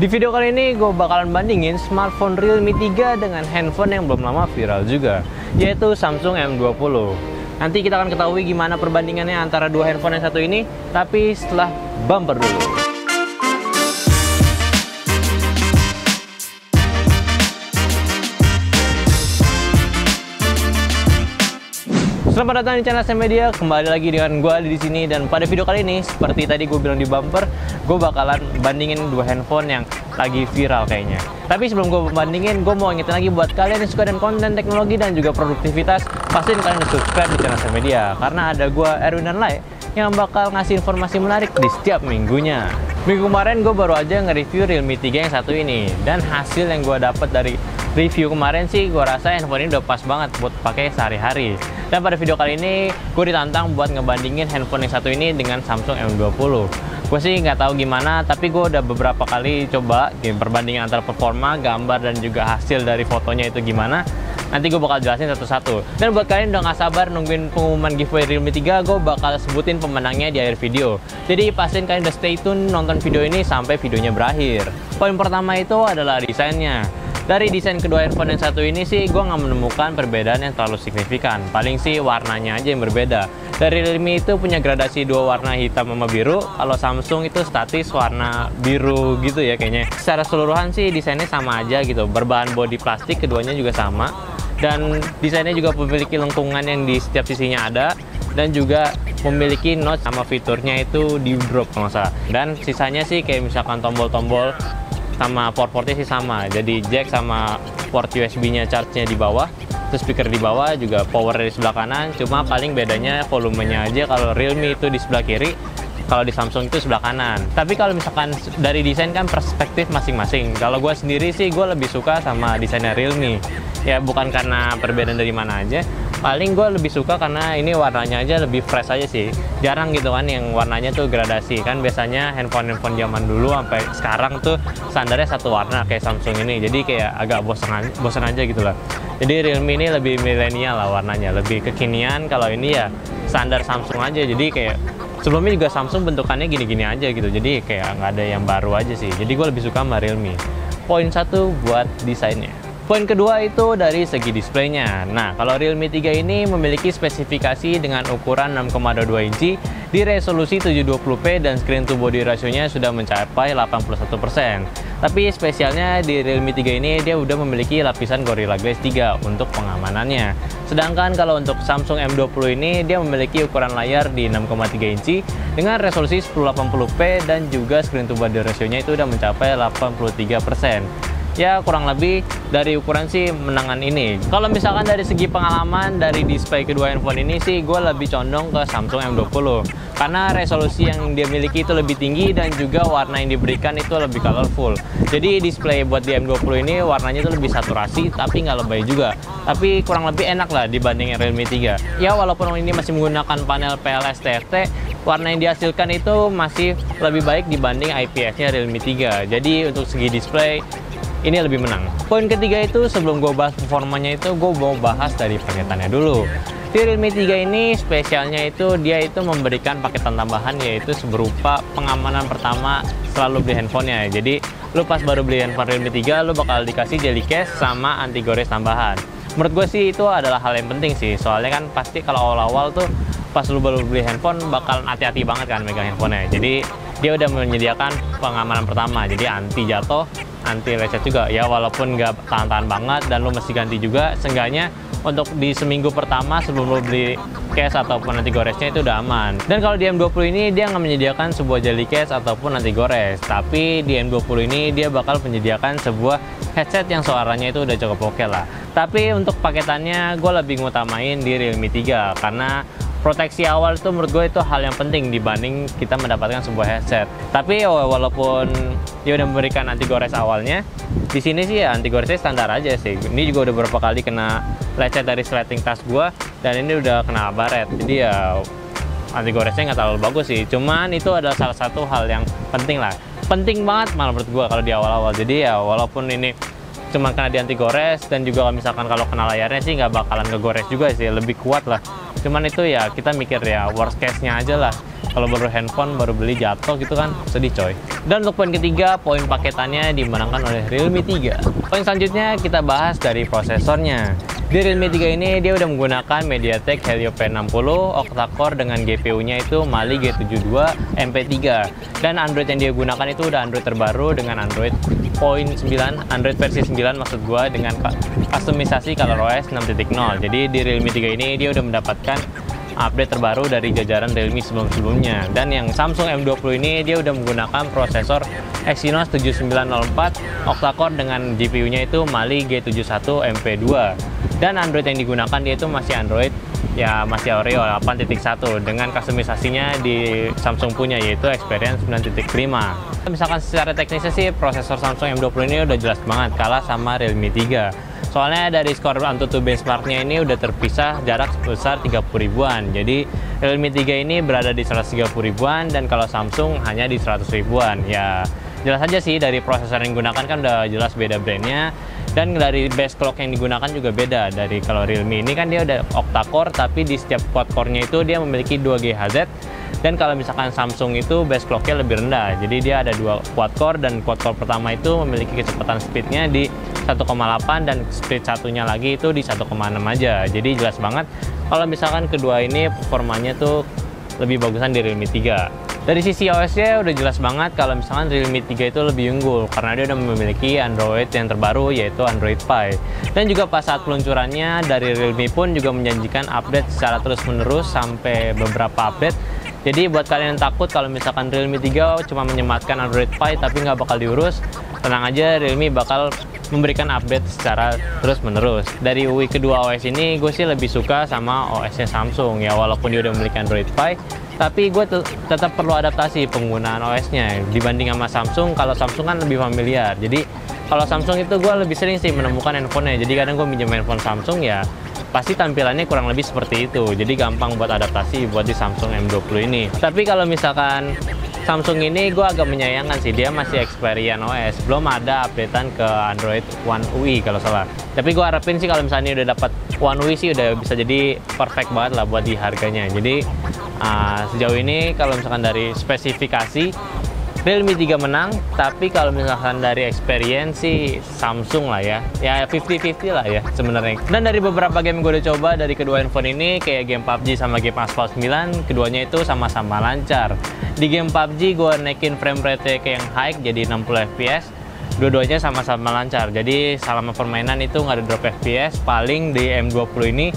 Di video kali ini gue bakalan bandingin smartphone Realme 3 dengan handphone yang belum lama viral juga, yaitu Samsung M20. Nanti kita akan ketahui gimana perbandingannya antara dua handphone yang satu ini, tapi setelah bumper dulu. Selamat datang di channel SN Media. Kembali lagi dengan gue di sini, dan pada video kali ini seperti tadi gue bilang di bumper, gue bakalan bandingin dua handphone yang lagi viral kayaknya. Tapi sebelum gue bandingin, gue mau ingetin lagi buat kalian yang suka dengan konten teknologi dan juga produktivitas, pastiin kalian subscribe di channel SN Media, karena ada gue Erwin dan Lai yang bakal ngasih informasi menarik di setiap minggunya. Minggu kemarin gue baru aja nge-review Realme 3 yang satu ini, dan hasil yang gue dapat dari review kemarin sih gue rasa handphone ini udah pas banget buat pakai sehari-hari. Dan pada video kali ini gue ditantang buat ngebandingin handphone yang satu ini dengan Samsung M20. Gue sih nggak tahu gimana, tapi gue udah beberapa kali coba perbandingan antara performa, gambar, dan juga hasil dari fotonya itu gimana. Nanti gue bakal jelasin satu-satu. Dan buat kalian udah nggak sabar nungguin pengumuman giveaway Realme 3, gue bakal sebutin pemenangnya di akhir video. Jadi pastiin kalian udah stay tune nonton video ini sampai videonya berakhir. Poin pertama itu adalah desainnya. Dari desain kedua handphone yang satu ini sih gue nggak menemukan perbedaan yang terlalu signifikan. Paling sih warnanya aja yang berbeda. Dari Realme itu punya gradasi dua warna, hitam sama biru. Kalau Samsung itu statis warna biru gitu ya kayaknya. Secara keseluruhan sih desainnya sama aja gitu. Berbahan bodi plastik, keduanya juga sama. Dan desainnya juga memiliki lengkungan yang di setiap sisinya ada. Dan juga memiliki notch sama fiturnya itu di drop kalau nggak salah. Dan sisanya sih kayak misalkan tombol-tombol sama port-portnya sih sama, jadi jack sama port USB-nya charge-nya di bawah, terus speaker di bawah, juga power di sebelah kanan. Cuma paling bedanya volumenya aja, kalau Realme itu di sebelah kiri, kalau di Samsung itu sebelah kanan. Tapi kalau misalkan dari desain kan perspektif masing-masing. Kalau gue sendiri sih gue lebih suka sama desainnya Realme. Ya bukan karena perbedaan dari mana aja, paling gue lebih suka karena ini warnanya aja lebih fresh aja sih. Jarang gitu kan yang warnanya tuh gradasi. Kan biasanya handphone zaman dulu sampai sekarang tuh standarnya satu warna kayak Samsung ini. Jadi kayak agak bosan aja gitu lah. Jadi Realme ini lebih milenial lah warnanya, lebih kekinian. Kalau ini ya standar Samsung aja. Jadi kayak sebelumnya juga Samsung bentukannya gini-gini aja gitu. Jadi kayak nggak ada yang baru aja sih. Jadi gue lebih suka sama Realme. Poin satu buat desainnya. Poin kedua itu dari segi displaynya. Nah, kalau Realme 3 ini memiliki spesifikasi dengan ukuran 6,22 inci di resolusi 720p dan screen to body rasionya sudah mencapai 81%. Tapi spesialnya di Realme 3 ini dia udah memiliki lapisan Gorilla Glass 3 untuk pengamanannya. Sedangkan kalau untuk Samsung M20 ini dia memiliki ukuran layar di 6,3 inci dengan resolusi 1080p dan juga screen to body rasionya itu udah mencapai 83%. Ya kurang lebih dari ukuran sih menangan ini. Kalau misalkan dari segi pengalaman dari display kedua handphone ini sih gue lebih condong ke Samsung M20, karena resolusi yang dia miliki itu lebih tinggi dan juga warna yang diberikan itu lebih colorful. Jadi display buat di M20 ini warnanya itu lebih saturasi tapi nggak lebay juga, tapi kurang lebih enak lah dibanding Realme 3. Ya walaupun ini masih menggunakan panel PLS TFT, warna yang dihasilkan itu masih lebih baik dibanding IPS-nya Realme 3. Jadi untuk segi display ini lebih menang. Poin ketiga itu sebelum gue bahas performanya itu gue mau bahas dari paketannya dulu. Di Realme 3 ini spesialnya itu dia itu memberikan paketan tambahan, yaitu berupa pengamanan pertama selalu beli handphonenya. Jadi lu pas baru beli handphone Realme 3 lu bakal dikasih jelly case sama anti gores tambahan. Menurut gue sih itu adalah hal yang penting sih, soalnya kan pasti kalau awal-awal tuh pas lu baru beli handphone bakalan hati-hati banget kan megang handphonenya. Jadi dia udah menyediakan pengamanan pertama, jadi anti jatuh, anti lecet juga ya, walaupun nggak tahan-tahan banget dan lu mesti ganti juga. Seenggaknya untuk di seminggu pertama sebelum lu beli case ataupun anti goresnya itu udah aman. Dan kalau di M20 ini dia nggak menyediakan sebuah jelly case ataupun anti gores, tapi di M20 ini dia bakal menyediakan sebuah headset yang suaranya itu udah cukup oke lah. Tapi untuk paketannya gue lebih ngutamain di Realme 3 karena proteksi awal itu menurut gue itu hal yang penting dibanding kita mendapatkan sebuah headset. Tapi walaupun dia udah memberikan anti gores awalnya, di sini sih ya anti goresnya standar aja sih. Ini juga udah beberapa kali kena lecet dari sliding tas gue, dan ini udah kena baret. Jadi ya anti goresnya nggak terlalu bagus sih. Cuman itu adalah salah satu hal yang penting lah. Penting banget malah menurut gue kalau di awal-awal. Jadi ya walaupun ini cuma kena di anti gores, dan juga misalkan kalau kena layarnya sih nggak bakalan ngegores juga sih, lebih kuat lah. Cuman itu ya kita mikir ya worst case-nya aja lah. Kalau baru handphone, baru beli jatuh gitu kan, sedih coy. Dan untuk poin ketiga, poin paketannya dimenangkan oleh Realme 3. Poin selanjutnya kita bahas dari prosesornya. Di Realme 3 ini dia udah menggunakan MediaTek Helio P60 octa-core dengan GPU-nya itu Mali G72 MP3. Dan Android yang dia gunakan itu udah Android terbaru dengan Android Android versi 9 maksud gua, dengan kustomisasi ColorOS 6.0. Jadi di Realme 3 ini dia udah mendapatkan update terbaru dari jajaran Realme sebelum-sebelumnya. Dan yang Samsung M20 ini dia udah menggunakan prosesor Exynos 7904 octa-core dengan GPU-nya itu Mali G71 MP2. Dan Android yang digunakan dia itu masih Android masih Oreo 8.1 dengan kustomisasinya di Samsung punya, yaitu Experience 9.5. Misalkan secara teknisnya sih prosesor Samsung M20 ini udah jelas banget kalah sama Realme 3. Soalnya dari skor Antutu benchmarknya ini udah terpisah jarak sebesar 30 ribuan. Jadi Realme 3 ini berada di 130 ribuan dan kalau Samsung hanya di 100 ribuan. Ya jelas aja sih dari prosesor yang digunakan kan udah jelas beda brandnya. Dan dari base clock yang digunakan juga beda. Dari kalau Realme ini kan dia udah octa-core, tapi di setiap quad core-nya itu dia memiliki 2 GHz. Dan kalau misalkan Samsung itu base clock-nya lebih rendah. Jadi dia ada 2 quad core, dan quad core pertama itu memiliki kecepatan speed-nya di 1,8 dan speed satunya lagi itu di 1,6 aja. Jadi jelas banget kalau misalkan kedua ini performanya tuh lebih bagusan di Realme 3. Dari sisi OS-nya udah jelas banget kalau misalkan Realme 3 itu lebih unggul karena dia udah memiliki Android yang terbaru, yaitu Android Pie. Dan juga pas saat peluncurannya dari Realme pun juga menjanjikan update secara terus-menerus sampai beberapa update. Jadi buat kalian yang takut kalau misalkan Realme 3 cuma menyematkan Android Pie tapi nggak bakal diurus, tenang aja, Realme bakal memberikan update secara terus-menerus. Dari UI kedua OS ini, gue sih lebih suka sama OS-nya Samsung ya, walaupun dia udah memiliki Android Pie, tapi gue tetap perlu adaptasi penggunaan OS-nya dibanding sama Samsung. Kalau Samsung kan lebih familiar, jadi kalau Samsung itu gue lebih sering sih menemukan handphonenya. Jadi kadang gue minjem handphone Samsung ya pasti tampilannya kurang lebih seperti itu, jadi gampang buat adaptasi buat di Samsung M20 ini. Tapi kalau misalkan Samsung ini gue agak menyayangkan sih, dia masih Xperia OS, belum ada updatean ke Android One UI kalau salah. Tapi gue harapin sih kalau misalnya udah dapat One UI sih udah bisa jadi perfect banget lah buat di harganya. Jadi sejauh ini kalau misalkan dari spesifikasi Realme 3 menang, tapi kalau misalkan dari experience sih Samsung lah ya 50-50 lah ya sebenarnya. Dan dari beberapa game gue udah coba dari kedua handphone ini, kayak game PUBG sama game Asphalt 9, keduanya itu sama-sama lancar. Di game PUBG gue naikin frame rate ke yang high jadi 60 fps, dua-duanya sama-sama lancar. Jadi selama permainan itu nggak ada drop fps. Paling di M20 ini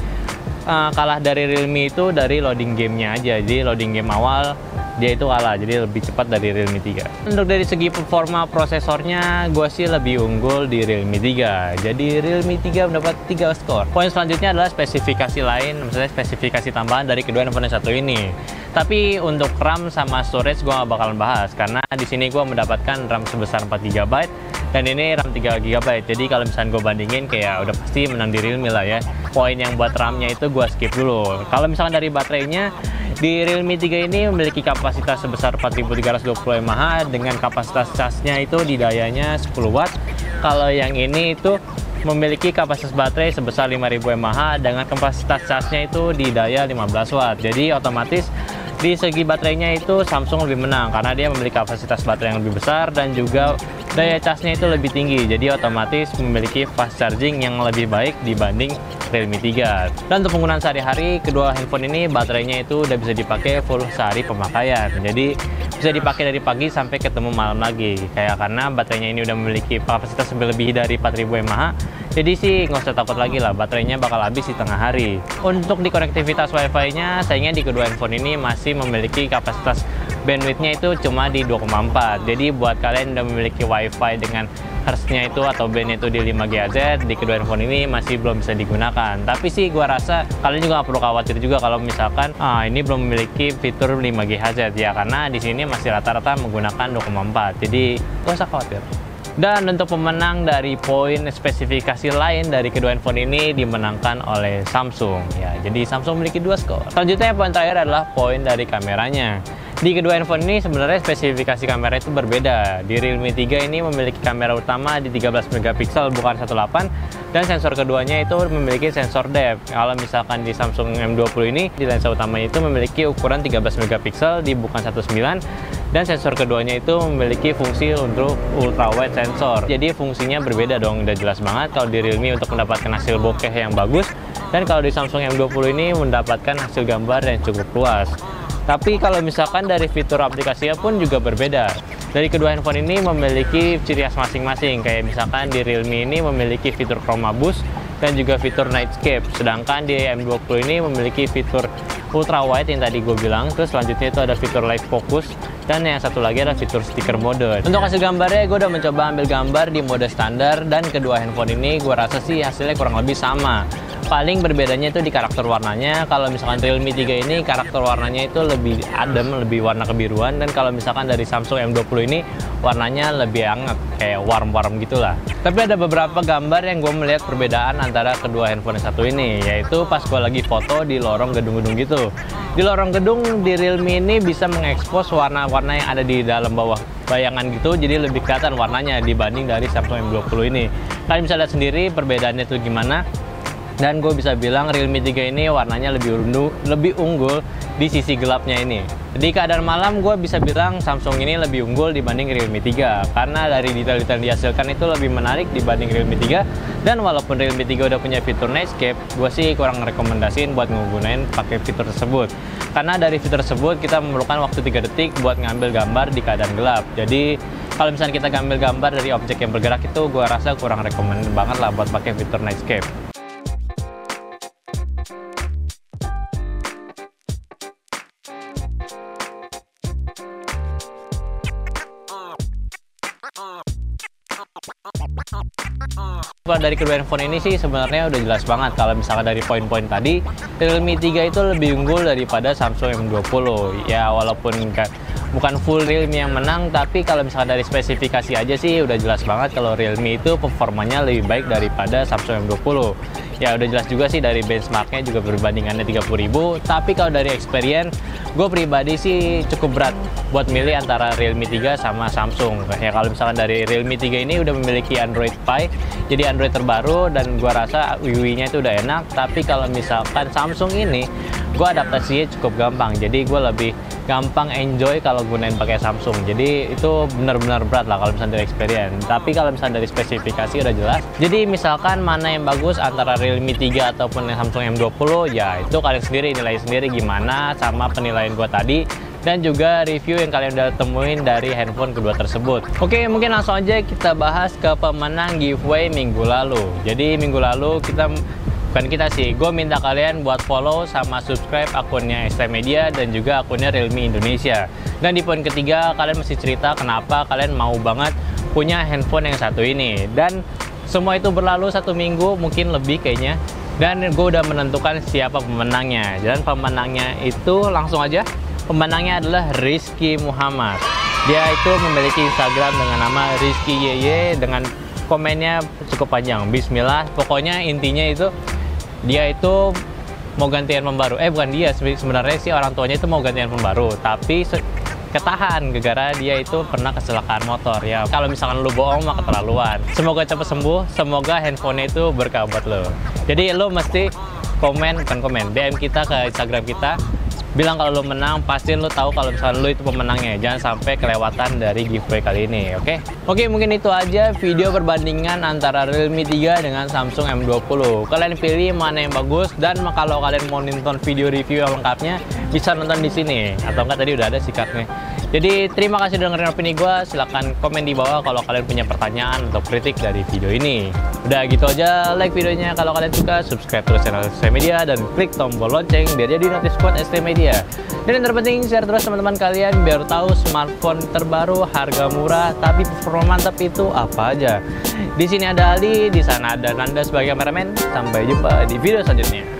kalah dari Realme itu dari loading gamenya aja. Jadi loading game awal dia itu kalah, jadi lebih cepat dari Realme 3. Untuk dari segi performa prosesornya, gue sih lebih unggul di Realme 3. Jadi Realme 3 mendapat 3 skor. Poin selanjutnya adalah spesifikasi lain, misalnya spesifikasi tambahan dari kedua handphone yang satu ini. Tapi untuk RAM sama storage gue gak bakalan bahas, karena di sini gue mendapatkan RAM sebesar 4 GB dan ini RAM 3 GB. Jadi kalau misalnya gue bandingin, kayak udah pasti menang di Realme lah ya. Poin yang buat RAM-nya itu gue skip dulu. Kalau misalkan dari baterainya, di Realme 3 ini memiliki kapasitas sebesar 4320 mAh dengan kapasitas casnya itu di dayanya 10 watt. Kalau yang ini itu memiliki kapasitas baterai sebesar 5000 mAh dengan kapasitas casnya itu di daya 15 watt. Jadi otomatis di segi baterainya itu Samsung lebih menang karena dia memiliki kapasitas baterai yang lebih besar dan juga daya casnya itu lebih tinggi. Jadi otomatis memiliki fast charging yang lebih baik dibanding Realme 3. Dan untuk penggunaan sehari-hari, kedua handphone ini baterainya itu udah bisa dipakai full sehari pemakaian. Jadi bisa dipakai dari pagi sampai ketemu malam lagi. Kayak karena baterainya ini udah memiliki kapasitas lebih dari 4000 mAh. Jadi sih nggak usah takut lagi lah, baterainya bakal habis di tengah hari. Untuk di konektivitas Wi-Fi-nya, sayangnya di kedua handphone ini masih memiliki kapasitas bandwidth-nya itu cuma di 2,4. Jadi buat kalian yang udah memiliki Wi-Fi dengan hertz-nya itu atau band itu di 5 GHz, di kedua handphone ini masih belum bisa digunakan. Tapi sih gua rasa kalian juga nggak perlu khawatir juga kalau misalkan ini belum memiliki fitur 5 GHz ya, karena di sini masih rata-rata menggunakan 2,4. Jadi nggak usah khawatir. Dan untuk pemenang dari poin spesifikasi lain dari kedua handphone ini dimenangkan oleh Samsung ya. Jadi Samsung memiliki 2 skor. Selanjutnya poin terakhir adalah poin dari kameranya. Di kedua handphone ini sebenarnya spesifikasi kamera itu berbeda. Di Realme 3 ini memiliki kamera utama di 13 megapiksel bukan 18, dan sensor keduanya itu memiliki sensor depth. Kalau misalkan di Samsung M20 ini, di lensa utamanya itu memiliki ukuran 13 megapiksel di bukan 19, dan sensor keduanya itu memiliki fungsi untuk ultra wide sensor. Jadi fungsinya berbeda dong, udah jelas banget. Kalau di Realme untuk mendapatkan hasil bokeh yang bagus, dan kalau di Samsung M20 ini mendapatkan hasil gambar yang cukup luas. Tapi kalau misalkan dari fitur aplikasinya pun juga berbeda. Dari kedua handphone ini memiliki ciri khas masing-masing. Kayak misalkan di Realme ini memiliki fitur Chroma Boost dan juga fitur Nightscape. Sedangkan di M20 ini memiliki fitur Ultra Wide yang tadi gue bilang. Terus selanjutnya itu ada fitur Live Focus. Dan yang satu lagi ada fitur sticker mode. Untuk hasil gambarnya gue udah mencoba ambil gambar di mode standar. Dan kedua handphone ini gue rasa sih hasilnya kurang lebih sama. Paling berbedanya itu di karakter warnanya. Kalau misalkan Realme 3 ini karakter warnanya itu lebih adem, lebih warna kebiruan. Dan kalau misalkan dari Samsung M20 ini warnanya lebih hangat, kayak warm-warm gitulah. Tapi ada beberapa gambar yang gue melihat perbedaan antara kedua handphone yang satu ini, yaitu pas gue lagi foto di lorong gedung-gedung gitu. Di lorong gedung di Realme ini bisa mengekspos warna-warna yang ada di dalam bawah bayangan gitu, jadi lebih kelihatan warnanya dibanding dari Samsung M20 ini. Kalian bisa lihat sendiri perbedaannya itu gimana. Dan gue bisa bilang Realme 3 ini warnanya lebih unggul di sisi gelapnya ini. Di keadaan malam gue bisa bilang Samsung ini lebih unggul dibanding Realme 3. Karena dari detail-detail yang dihasilkan itu lebih menarik dibanding Realme 3. Dan walaupun Realme 3 udah punya fitur Nightscape, gue sih kurang rekomendasiin buat nggunain pakai fitur tersebut. Karena dari fitur tersebut kita memerlukan waktu 3 detik buat ngambil gambar di keadaan gelap. Jadi kalau misalnya kita ngambil gambar dari objek yang bergerak itu gue rasa kurang rekomend banget lah buat pakai fitur Nightscape. Dari kedua handphone ini sih sebenarnya udah jelas banget. Kalau misalkan dari poin-poin tadi, Realme 3 itu lebih unggul daripada Samsung M20. Ya walaupun bukan full Realme yang menang, tapi kalau misalkan dari spesifikasi aja sih udah jelas banget kalau Realme itu performanya lebih baik daripada Samsung M20. Ya udah jelas juga sih dari benchmarknya juga perbandingannya 30.000. Tapi kalau dari experience, gue pribadi sih cukup berat buat milih antara Realme 3 sama Samsung. Ya kalau misalkan dari Realme 3 ini udah memiliki Android Pie, jadi Android terbaru, dan gue rasa UI-nya itu udah enak. Tapi kalau misalkan Samsung ini, gue adaptasinya cukup gampang. Jadi gue lebih gampang enjoy kalau gunain pakai Samsung. Jadi itu benar-benar berat lah kalau misalnya dari experience. Tapi kalau misalnya dari spesifikasi udah jelas. Jadi misalkan mana yang bagus antara Realme 3 ataupun yang Samsung M20, ya itu kalian sendiri nilai sendiri gimana sama penilaian gue tadi. Dan juga review yang kalian udah temuin dari handphone kedua tersebut. Oke, mungkin langsung aja kita bahas ke pemenang giveaway minggu lalu. Jadi minggu lalu gue minta kalian buat follow sama subscribe akunnya ST Media dan juga akunnya Realme Indonesia. Dan di poin ketiga kalian mesti cerita kenapa kalian mau banget punya handphone yang satu ini. Dan semua itu berlalu 1 minggu, mungkin lebih kayaknya. Dan gue udah menentukan siapa pemenangnya. Dan pemenangnya itu langsung aja. Pemenangnya adalah Rizky Muhammad. Dia itu memiliki Instagram dengan nama Rizky YY dengan komennya cukup panjang. Bismillah. Pokoknya intinya itu dia itu mau ganti handphone baru. Bukan dia, sebenarnya sih orang tuanya itu mau ganti handphone baru, tapi ketahan gara-gara dia itu pernah kecelakaan motor. Ya kalau misalkan lu bohong mah keterlaluan. Semoga cepat sembuh, semoga handphonenya itu berkah buat lo. Jadi lu mesti DM kita ke Instagram kita, bilang kalau lo menang, pastiin lo tahu kalau misalnya lo itu pemenangnya. Jangan sampai kelewatan dari giveaway kali ini, oke? Oke, mungkin itu aja video perbandingan antara Realme 3 dengan Samsung M20. Kalian pilih mana yang bagus, dan kalau kalian mau nonton video review yang lengkapnya, bisa nonton di sini. Atau enggak, tadi udah ada sikatnya. Jadi terima kasih udah dengerin opini gue. Silahkan komen di bawah kalau kalian punya pertanyaan atau kritik dari video ini. Udah gitu aja, like videonya kalau kalian suka, subscribe terus channel ST Media, dan klik tombol lonceng biar jadi notif squad ST Media. Dan yang terpenting, share terus teman-teman kalian biar tahu smartphone terbaru, harga murah, tapi performa mantap itu apa aja. Di sini ada Ali, di sana ada Nanda sebagai kameramen. Sampai jumpa di video selanjutnya.